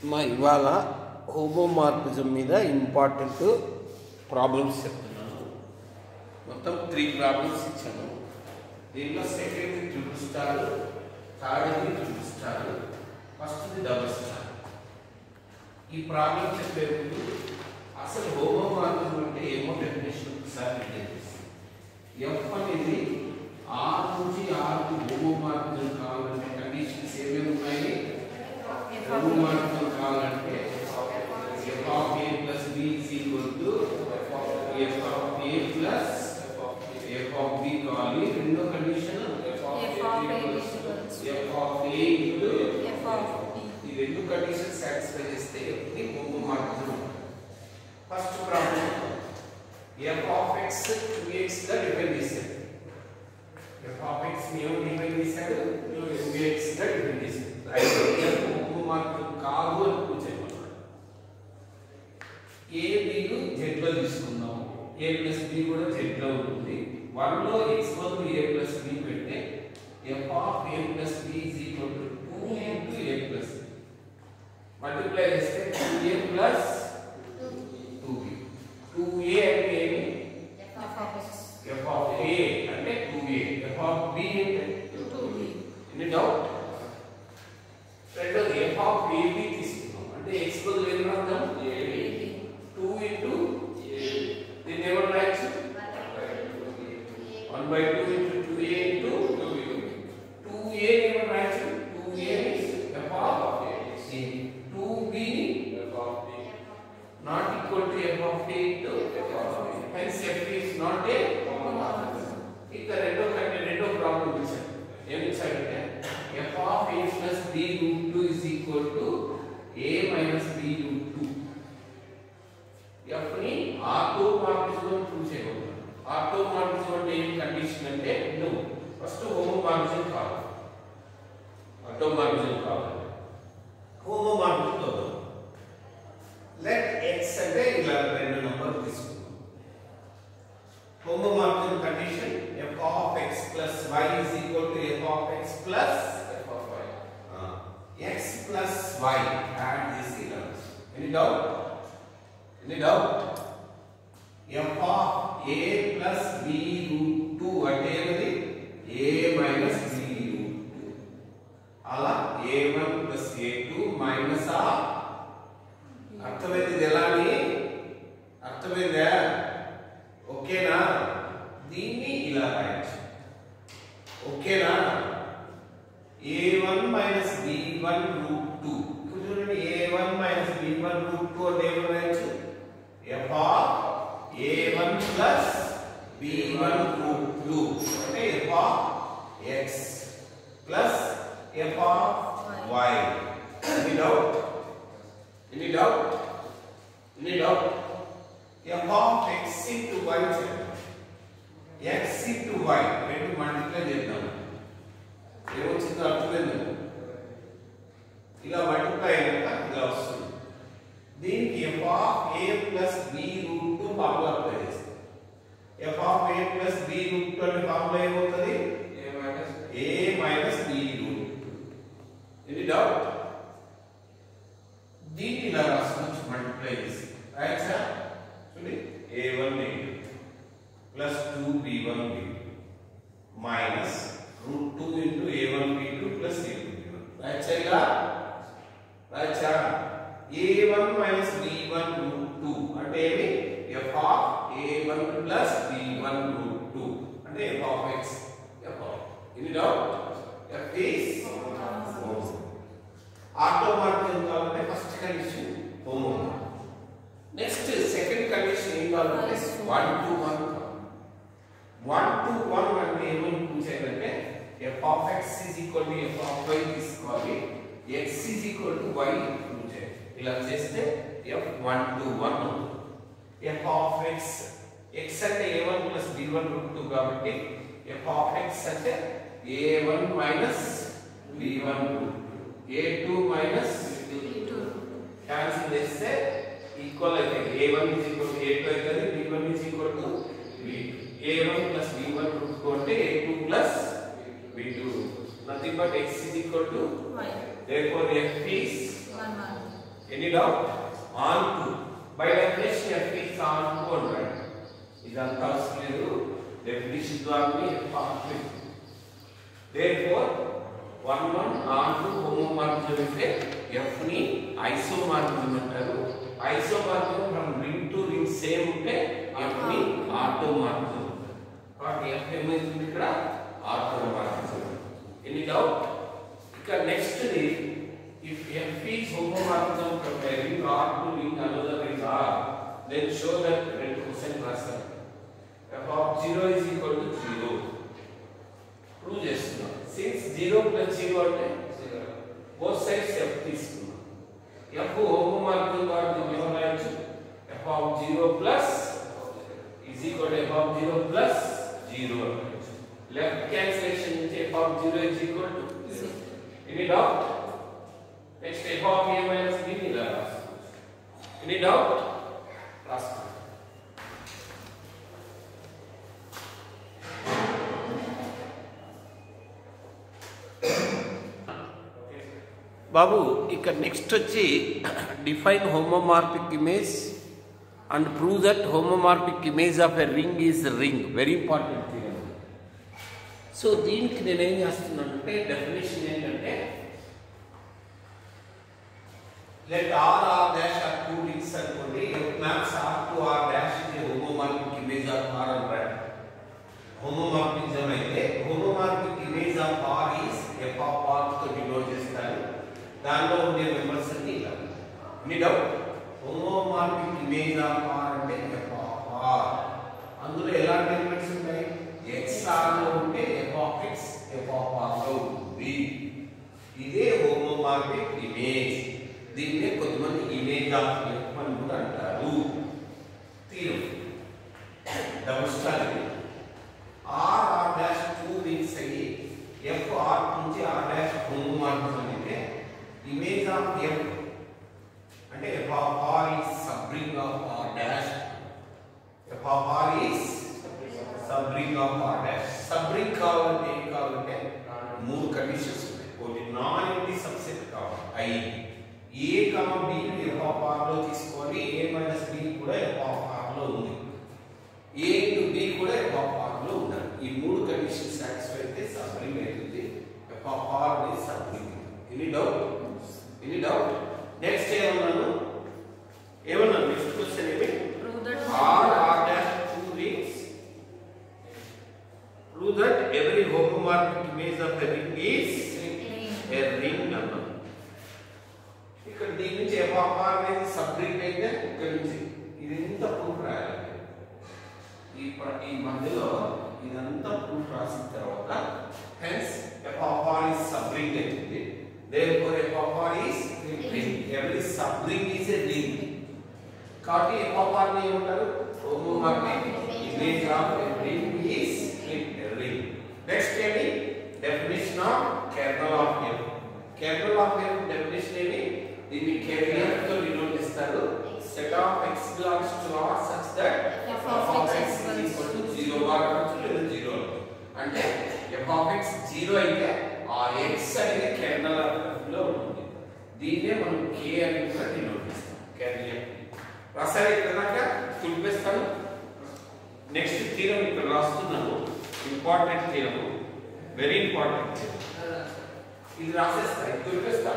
ఇవాళ హోమోమార్ఫిజం మీద important problems చెప్తున్నాను. మొత్తం 3 ప్రాబ్లమ్స్ ఇచ్చాను. దీనిలో second triple star, third triple star, first double star. ఈ ప్రాబ్లం చెప్పే ముందు అసలు హోమోమార్ఫిజం అంటే ఏమో డెఫినేషన్ ఒకసారి ఎఫ్ అనేది ఆర్ నుంచి ఆర్కు హోమోమార్ఫిజం కావాలంటే కండిషన్స్ ఏమేమి ఉన్నాయి? హోమోమార్ఫిజం కావాలంటే f of a plus b is equal to f of a plus f of b కావాలి. రెండో condition f of a into f of b. ఈ రెండు కండిషన్స్ సాటిస్ఫై చేస్తే ఇది homomorphism. First problem f of x 2x గా define చేశారు. f of x ని ఏమని డిఫైన్ చేశారు? 2x గా డిఫైన్ చేశారు. అయితే హోమోమార్ఫిజం కాదు అని కూర్చోమన్నాడు. a b ను z లో తీసుకుందాం. a plus b కూడా z లో ఉంటుంది. 1 లో x బదులు a plus b పెడితే f of a plus b is equal to 2 into a plus b. Multiply చేస్తే 2a plus 2b. 2a అంటే ఏమి? f of a అంటే 2a, f of b అంటే 2b. Any doubt? రెండోది f of ab తీసుకుందాం. అంటే x బదులు ఏం రాద్దాం? 2 into దీన్ని ఏమని రాయొచ్చు? 1/2 into 2a into 2a ఏమని రాయొచ్చు? 2a is f of a. 2b not equal to f of a into f of a. Hence f is not a homomorphism. ఇక్కడ రెండో ప్రాబ్లం ఇచ్చారు. ఏమి ఇచ్చారంటే f of a plus b root 2 is equal to a minus b root 2. f ని ఆర్తోమార్ఫిజం prove చేయగలుగుతాం. ఆర్తోమార్ఫిజం అంటే ఏం condition అంటే ఫస్ట్ హోమోమార్ఫిజం కావాలి. ఆర్తోమార్ఫిజం కావాలి. హోమోమార్ఫిజం కావాలి. లెట్ x అంటే ఇలా రెండు నంబర్ తీసుకుందాం. Homomorphism condition f of x plus y is equal to f of x plus f of y. X plus y add this elements. Any doubt? Any doubt? f of a plus b root 2 అంటే ఏమది? a minus b root 2. అలా a1 plus a2 minus a. అర్థమైంది ఎలా అని? అర్థమైందా? ఓకేనా? దీన్ని ఇలా రాయొచ్చు. ఓకేనా? a1 minus b1 root 2. ఇప్పుడు చూడండి, a1 minus b1 root 2 అంటే ఏమని రాయొచ్చు? f of a1 plus b1 root 2 అంటే f of x plus f of y. Any doubt? Any doubt? Any doubt? f of x into y చేద్దాం. x into y రెండు multiply చేద్దాం. ఏమొచ్చిందో అర్థమైంది? ఇలా multiply అయినాక ఇలా వస్తుంది. దీనికి f of a plus b root 2 formula apply చేస్తాం. f of a plus b root 2 అంటే ఫార్ములా ఏమవుతుంది? a minus b root 2. Any doubt? దీన్ని ఇలా రాసుకోవచ్చు మల్టిప్లై చేసి. Right sir? చూడండి, a1 a2 plus 2b1 b2 minus root 2 into a1 b2 plus a2 b1. Right sir? ఇలా right sir? a1 minus b1 root 2 అంటే ఏమి? f of a1 plus b1 root 2 అంటే f of x. f of any doubt? f is homomorphism. ఆర్తోమార్ఫిజం కావాలంటే first condition homomorphism. Next second condition ఏం కావాలంటే 1 to 1. 1 to 1 అంటే ఏమని prove చేయాలంటే f of x is equal to f of y తీసుకోవాలి. x is equal to y prove చేయాలి. ఇలా చేస్తే f1 to 1. f of x అంటే a1 plus b1 root 2 కాబట్టి f of x అంటే a1 minus b1 root 2, a2 minus b2. Cancel చేస్తే equal అయితే a1 is equal to a2 అవుతుంది, b1 is equal to b2. a1 plus b1 root 2 అంటే a2 plus b2. Nothing but x is equal to y. Therefore f is 1 1. Any doubt? On to. By definition, f is on to right. ఇదంతా అవసరం definition ద్వారానే formula. Therefore, 1 1 on to homomorphism అంటే f ని isomorphism అంటారు. Isomorphism from ring to ring same ఉంటే f ని automorphism అంటారు. కాబట్టి f ఏమైంది ఇక్కడ ఆటోమార్ఫిజం. Any doubt? ఇక next the if f is homomorphism from a ring R to ring another ring R, then show that రెండు question రాస్తాం. f of 0 is equal to 0 prove చేస్తున్నాం. since 0 plus 0 అంటే 0, both sides f తీసుకున్నాం. f homomorphism కాబట్టి మనం రాయొచ్చు f of 0 plus is equal to f of 0 plus 0. left cancellation నుంచి f of 0 is equal to 0. any doubt? Next, f of a minus b ni la rastu. Any doubt? Rastu. బాబు ఇక్కడ next వచ్చి define homomorphic image and prove that homomorphic image of a ring is ring. Very important theory. So దీనికి నేనేం చేస్తున్నానంటే definition ఏంటంటే let R dash are two rings అనుకోండి. f maps R to R dash is a homomorphic image of R అంటారు. Homomorphism అయితే homomorphic image of R is f of R తో denote చేస్తారు. దానిలో ఉండే మెంబర్స్ అన్ని ఇలా. Any doubt? Homomorphic image of R అంటే f of R. అందులో ఎలాంటి ఎలిమెంట్స్ ఉంటాయి? XR లో ఉంటే f of x f of R లో ఉంటుంది. ఇదే హోమోమార్ఫిక్ ఇమేజ్. దీన్నే కొంతమంది ఇమేజ్ ఆఫ్ ఎఫ్ అని కూడా అంటారు. Theorem double star R R dash two rings అయ్యి ఎఫ్ ఆర్ నుంచి ఆర్ డాష్ హోమోమార్ఫిజం అంటే ఇమేజ్ ఆఫ్ ఎఫ్ అంటే F of R is subring of R dash. F of R is subring of R dash. Subring కావాలంటే ఏం కావాలంటే మూడు conditions ఉన్నాయి. ఒకటి నాన్ ఎంప్టీ సబ్సెట్ కావాలి. A comma b f of R లో తీసుకొని ఏ మైనస్ బి కూడా ఎఫ్ ఆఫ్ ఆర్ లో ఉంది. ఏ టు బి కూడా ఎఫ్ ఆఫ్ ఆర్ లో ఉండాలి. ఈ మూడు కండిషన్స్ సాటిస్ఫై అయితే సబ్ రింగ్ అవుతుంది. F of R is sub ring. Any doubt? Any doubt? Next ఏమన్నాను? నెక్స్ట్ క్వశ్చన్ ఏమి? R R dash two rings prove that every homomorphic image of a ring is a ring అన్నాను. ఇక్కడ దీని నుంచి F of are అనేది sub ring అయితే ఇక్కడ నుంచి ఇది ఇంత ప్రూఫ్ రాయాలి. ఈ మధ్యలో ఇదంతా ప్రూఫ్ రాసిన తర్వాత hence f of R is sub ring అవుతుంది. Therefore f of R is ring. Every subring is a ring. కాబట్టి ఎఫ్ ఆఫ్ ఆర్ ని ఏమంటారు? Homomorphic image of a ring is ring. Next ఏంటి? Definition of kernel of f. Kernel of f definition ఏంటి? దీన్ని kernel తో denote చేస్తారు. Set of x belongs to R such that f of x is equal to 0 లేదా 0 అంటే f of x 0 అయితే ఆ x అనేది కెర్నల్ ఆఫ్ f లో ఉంటుంది. దీన్నే మనం k అని కూడా డినోట్ చేస్తాం. కెర్నల్ రాసారి ఇక్కడ చూపిస్తాను. నెక్స్ట్ థీరం ఇక్కడ రాస్తున్నాను. Important theorem, very important theorem. ఇది రాసేస్తా, ఇది చూపిస్తా.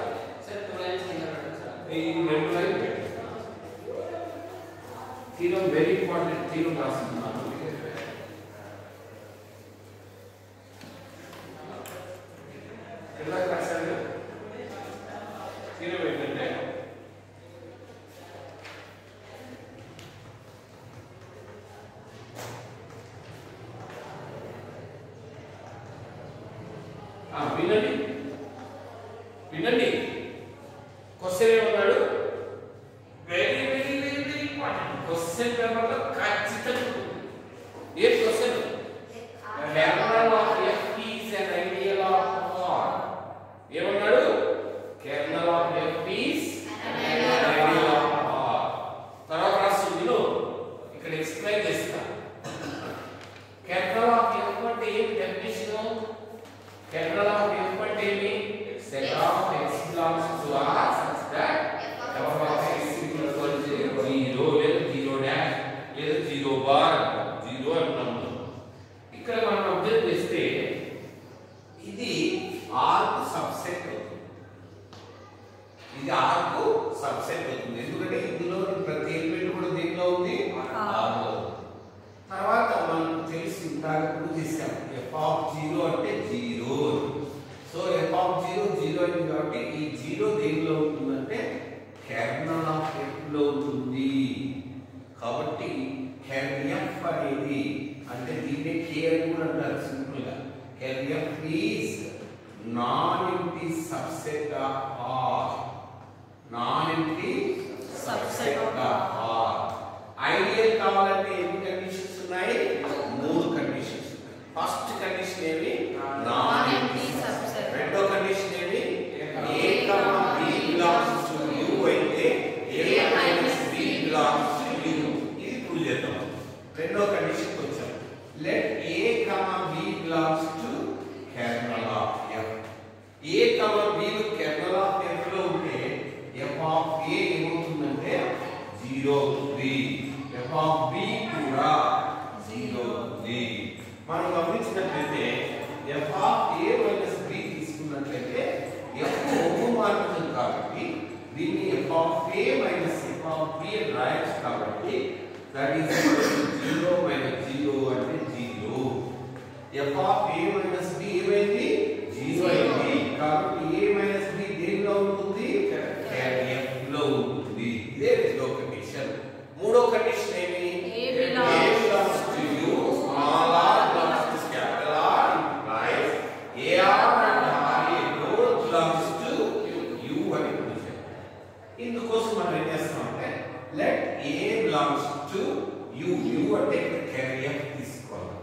థీరం వెరీ ఇంపార్టెంట్ థీరం రాస్తున్నాను. ఎలా రాశాను? థీరం ఏంటంటే వినండి వినండి. క్వశ్చన్ ఏమన్నాడు? Very very very very important question. పేపర్లో ఖచ్చితంగా ఏ question? Kernel of f is an ideal of R. ఏమన్నాడు? Kernel of f is an ideal of R. తర్వాత రాస్తుంది విను, ఇక్కడ ఎక్స్ప్లెయిన్ చేస్తా. కెర్నల్ ఆఫ్ ఎఫ్ అంటే ఏమి డెఫినిషన్? కెర్నల్ ఆఫ్ ఎఫ్ అంటే ఏమి? Set of x belongs to R such that f ఇది R కు సబ్సెట్ అవుతుంది ఎందుకంటే ఇందులో ప్రతి ఎలిమెంట్ కూడా దీనిలో ఉంది R లో. తర్వాత మనకు తెలిసి ఇందాక ప్రూవ్ చేసాం f(0) అంటే 0. సో f(0) 0 అయింది కాబట్టి ఈ 0 దేనిలో ఉంటుందంటే కెర్నల్ ఆఫ్ f లో ఉంటుంది. కాబట్టి f అనేది అంటే దీన్ని k అని కూడా అంటారు సింపుల్ గా. f is non empty subset of R. Non empty subset of R. Ideal కావాలంటే ఎన్ని కండిషన్స్ ఉన్నాయి? 3 కండిషన్స్. ఫస్ట్ కండిషన్ ఏమి? Non empty subset. రెండో కండిషన్ ఏమి? a b belongs to u అయితే a b belongs to u. ఇది prove చేద్దాం. రెండో కండిషన్ వచ్చాం. let a b belongs to kernel of f. a b లు kernel of f లో ఉంటే f of a ఏమవుతుందంటే 0 అవుతుంది. f of b కూడా 0 అవుతుంది. మనం గమనించినట్లయితే f of a minus b తీసుకున్నట్లయితే f హోమోమార్ఫిజం కాబట్టి దీన్ని f of a minus f of b అని రాయొచ్చు కాబట్టి దట్ ఈస్ 0 మైనస్ 0 అంటే 0. f of a minus b ఏమైంది? 0 అయింది. కాబట్టి a మైనస్ b దేనిలో ఉంటుంది? f లో ఉంటుంది. ఇదే రెండో కండిషన్. మూడో కండిషన్ ఏమి? a belongs to u, small r belongs to capital R implies ar and ra both belongs to u అని పిలిచారు. ఇందుకోసం మనం ఏం చేస్తామంటే let a belongs to u. u అంటే f తీసుకోవాలి.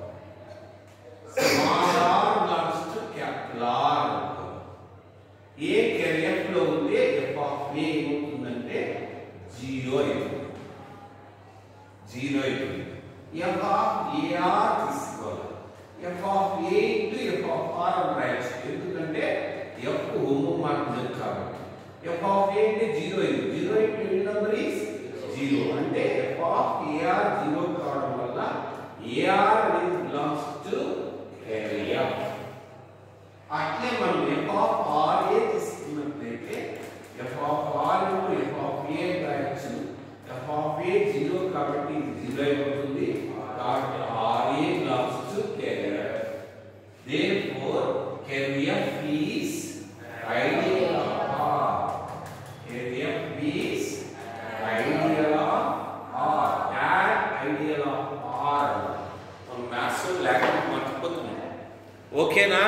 small r belongs to capital R. a f లో ఉంటే f of a ఏమవుతుందంటే 0 అవుతుంది. 0 అవుతుంది. f of ar తీసుకోవాలి. f of a into f of r అని రాయొచ్చు ఎందుకంటే f హోమోమార్ఫిజం కాబట్టి. f of a అంటే 0 అయింది. 0 into any number is 0 అంటే f of ar 0 కావడం వల్ల ar అనేది belongs to f. అట్లే మనం f of r a తీసుకున్నట్లయితే f of r into f of a రాయొచ్చు. f of a 0 కాబట్టి ఇది 0 అయిపోతుంది. కాబట్టి ra belongs to kf. Therefore kf is ideal of R. kf is ideal of R. Add ideal of R. మనం maths లేకపోతే మర్చిపోతున్నాం. ఓకేనా?